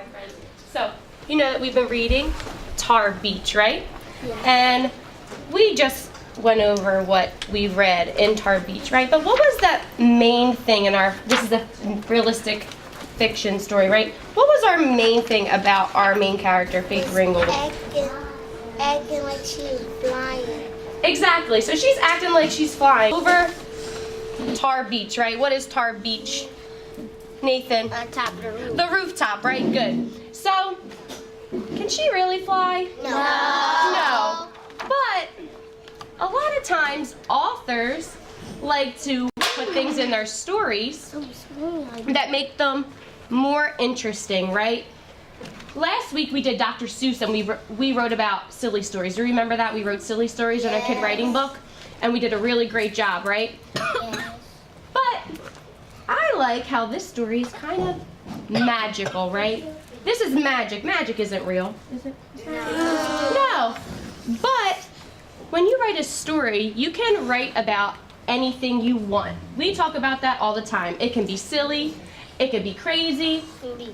my friends. So, you know that we've been reading Tar Beach, right? Yeah. And we just went over what we read in Tar Beach, right? But what was that main thing in our, this is a realistic fiction story, right? What was our main thing about our main character, Faith Ringgold? Acting like she was flying. Exactly, so she's acting like she's flying over Tar Beach, right? What is Tar Beach, Nathan? On top of the roof. The rooftop, right? Good. So, can she really fly? No. No. But a lot of times authors like to put things in their stories that make them more interesting, right? Last week we did Dr. Seuss and we wrote about silly stories. Do you remember that? We wrote silly stories in our kid writing book and we did a really great job, right? Yes. But I like how this story is kind of magical, right? This is magic. Magic isn't real, is it? No. But when you write a story, you can write about anything you want. We talk about that all the time. It can be silly, it can be crazy,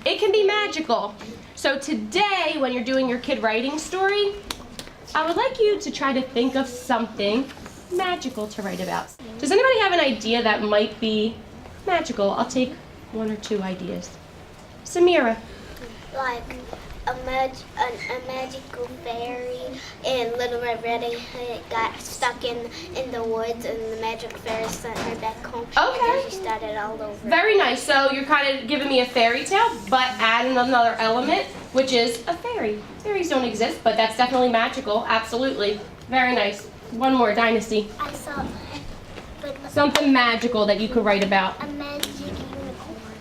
it can be magical. So today, when you're doing your kid writing story, I would like you to try to think of something magical to write about. Does anybody have an idea that might be magical? I'll take one or two ideas. Samira. Like a magical fairy and Little Red Riding Hood got stuck in the woods and the magic fairy sent her back home. Okay. And then she started all over. Very nice. So you're kind of giving me a fairy tale, but adding another element, which is a fairy. Fairies don't exist, but that's definitely magical. Absolutely. Very nice. One more, Dynasty. I saw Something magical that you could write about. a magic unicorn.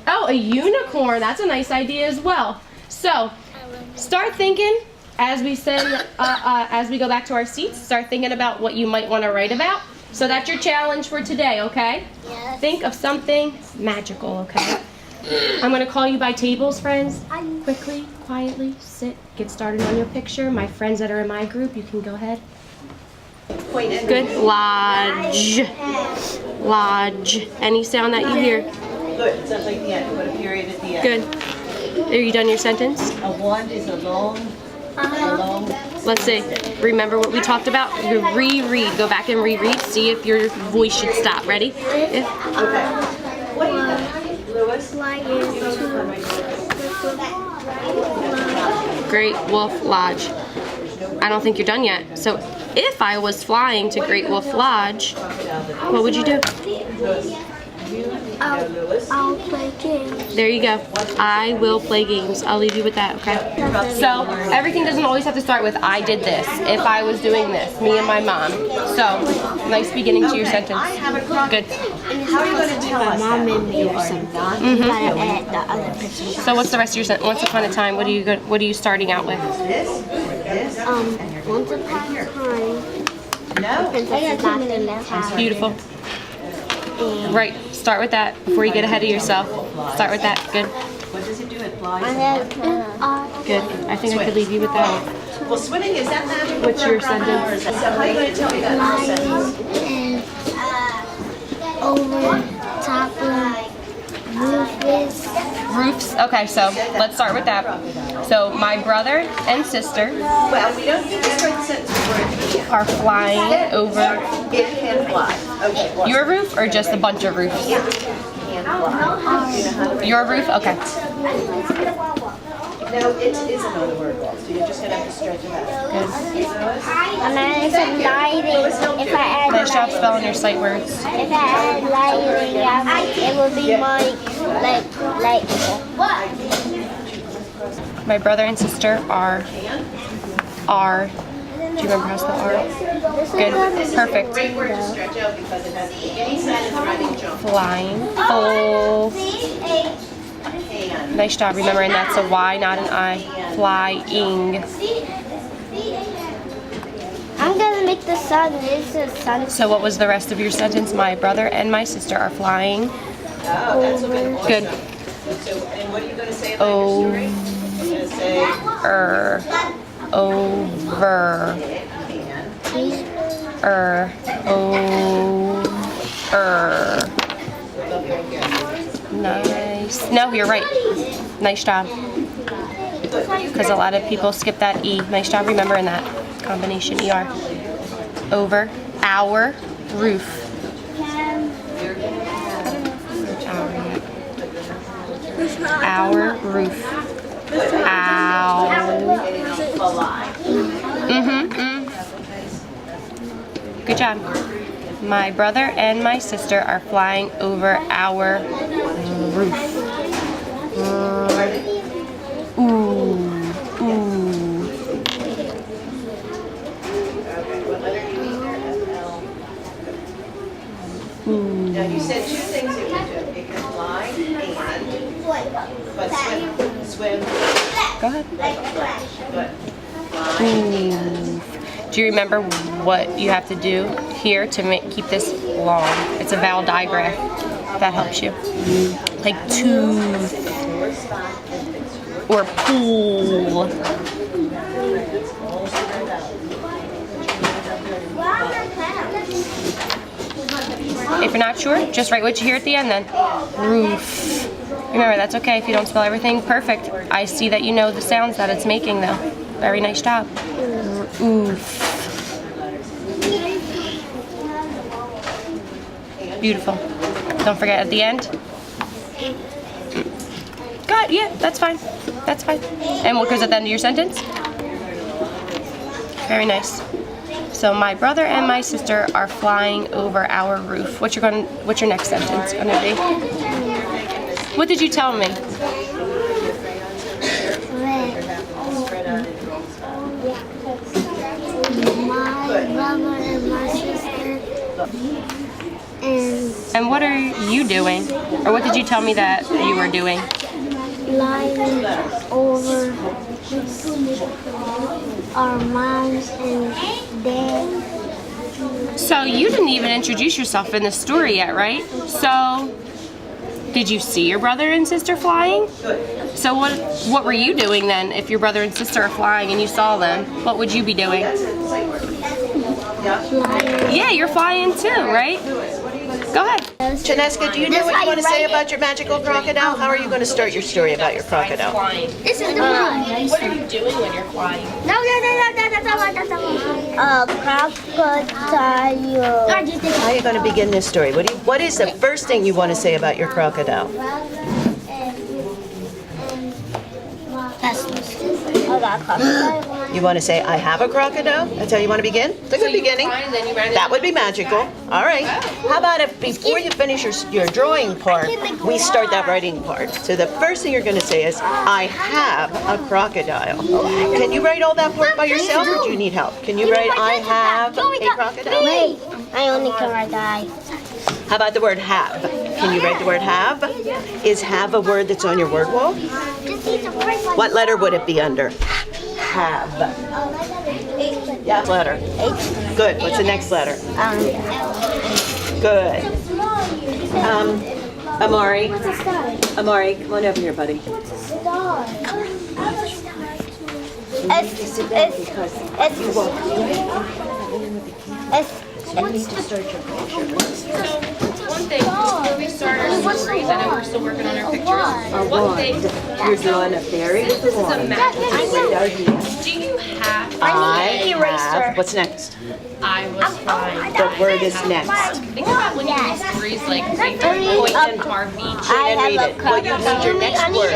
Oh, a unicorn. That's a nice idea as well. So, start thinking as we send, as we go back to our seats. Start thinking about what you might want to write about. So that's your challenge for today, okay? Yes. Think of something magical, okay? I'm going to call you by tables, friends. Quickly, quietly, sit, get started on your picture. My friends that are in my group, you can go ahead. Good. Lodge. Lodge. Any sound that you hear? Good. Sounds like the end. Put a period at the end. Good. Are you done your sentence? A wand is alone. Alone. Let's see. Remember what we talked about? You reread. Go back and reread. See if your voice should stop. Ready? Okay. What do you got? Lewis? Great Wolf Lodge. I don't think you're done yet. So if I was flying to Great Wolf Lodge, what would you do? I'll play games. There you go. I will play games. I'll leave you with that, okay? So everything doesn't always have to start with I did this, if I was doing this, me and my mom. So nice beginning to your sentence. Good. How are you going to tell us Mom that? and me or something. You gotta add the other person. So what's the rest of your sentence? Once upon a time, what are you starting out with? This? Once upon a time, No. princess lost in the tower. Beautiful. Right. Start with that before you get ahead of yourself. Start with that. Good. What does it do? It flies. Good. I think I could leave you with that. Well, swimming, is that magical? What's your for a grandma, or is sentence? that- How are you going to tell me that in a sentence? And over top of roofs. Roofs. Okay, so let's start with that. So my brother and sister Well, we don't need to start the sentence before it are flying over It can fly. Okay. Well, your roof or just a bunch of roofs? can fly. Your roof? Okay. No, it is another word, so you're just going to have to stretch it out. And then it's a lighting. If I add Nice job spelling your sight words. If I add lighting, it will be more like. My brother and sister are. Do you remember how to spell R? Good. Perfect. Great word to stretch out because it has the beginning side and the running jump. Flying. Oh. Can. Nice job remembering that's a Y, not an I. Flying. I'm gonna make the sun. This is sun. So what was the rest of your sentence? My brother and my sister are flying. Oh, that's a good one. Good. So, and what are you going to say about your story? You're going to say Over. Nice. No, you're right. Nice job. because a lot of people skip that E. Nice job remembering that combination ER. Over our roof. Our roof. Ow. Good job. My brother and my sister are flying over our roof. Ooh. Now you said two things you can do. You can fly but swim. Go ahead. Good. Do you remember what you have to do here to keep this long? It's a vowel digraph. That helps you. Like tooth or pool. If you're not sure, just write what you hear at the end then. Roof. Remember, that's okay if you don't spell everything perfect. I see that you know the sounds that it's making though. Very nice job. Oof. Beautiful. Don't forget at the end. Good, yeah, that's fine. That's fine. And what goes at the end of your sentence? Very nice. So my brother and my sister are flying over our roof. What's your next sentence gonna be? What did you tell me? My brother and my sister And what are you doing? Or what did you tell me that you were doing? flying over our moms and dad. So you didn't even introduce yourself in the story yet, right? So did you see your brother and sister flying? So what were you doing then if your brother and sister are flying and you saw them? What would you be doing? Flying. Yeah, you're flying too, right? Go ahead. Janeska, do you know what you want to say about your magical crocodile? How are you going to start your story about your crocodile? This is the one. What are you doing when you're flying? No, that's the one. Crocodile. How are you going to begin this story? What is the first thing you want to say about your crocodile? You want to say, I have a crocodile? That's how you want to begin? It's a good beginning. That would be magical. All right. How about if before you finish your drawing part, we start that writing part? So the first thing you're going to say is, I have a crocodile. Can you write all that part by yourself or do you need help? Can you write, I have a crocodile? Wait, I only can write die. How about the word have? Can you write the word have? Is have a word that's on your word wall? What letter would it be under? Have. Yeah, letter. H. Good. What's the next letter? Good. Amari. Amari, come on over here, buddy. You need to start your picture. One thing, before we start our stories, I know we're still working on our pictures. One thing, You're drawing a fairy. this is a magic. Do you have? I have. What's next? I was fine. The word is next. Think about when you read stories like Point and Tar Beach. And read it. Well, you need your next word.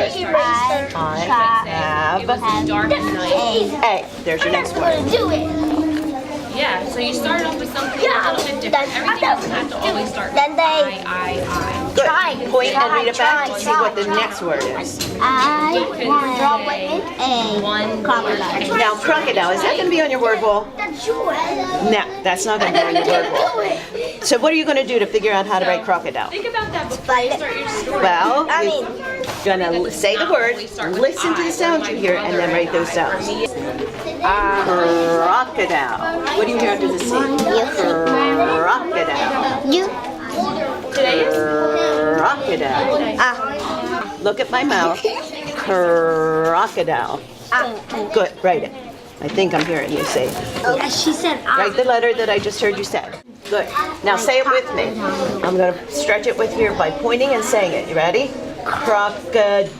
I It was have. dark at night. A. There's your next word. Do it. Yeah, so you start off with something a little bit different. Everything doesn't have to always start with I. Good. Point and read it back to see what the next word is. I draw with One crocodile. Now, crocodile, is that going to be on your word wall? No, that's not going to be on your word wall. So what are you going to do to figure out how to write crocodile? Think about that before you start your story. Well, you're going to say the word, listen to the sounds you hear, and then write those sounds. Crocodile. What do you hear after the C? Crocodile. You. Today is Crocodile. Look at my mouth. Crocodile. Good, write it. I think I'm hearing you say it. Yeah, she said Write the letter that I just heard you say. Good. Now say it with me. I'm going to stretch it with you by pointing and saying it. You ready? Crocodile.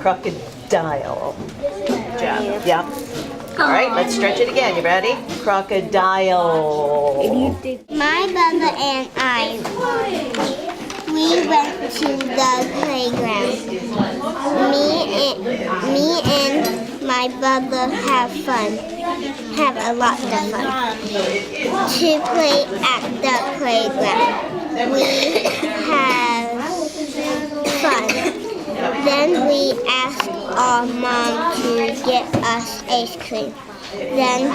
Crocodile. crocodile. Good job. Yep. All right, let's stretch it again. You ready? Crocodile. My brother and I, we went to the playground. Me and my brother have a lot of fun to play at the playground. We have fun. Then we asked our mom to get us ice cream. Then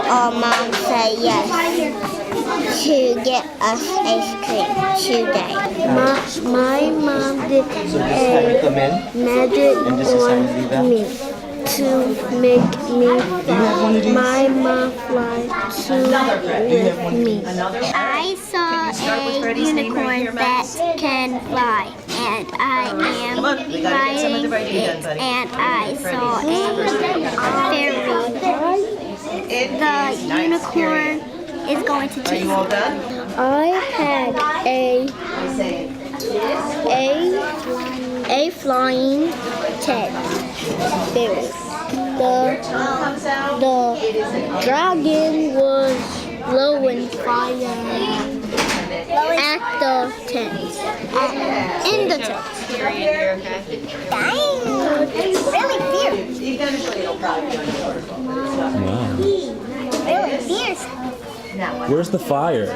our mom said yes to get us ice cream today. My mom did a magic on me to make me fly. My mom fly with me. I saw a unicorn that can fly, and I am riding it, and I saw a fairy. The unicorn is going to chase me. I had a flying fairy. The dragon was blowing fire at the tent. In the tent. Dang! It's really fierce. Wow. Really fierce. Where's the fire?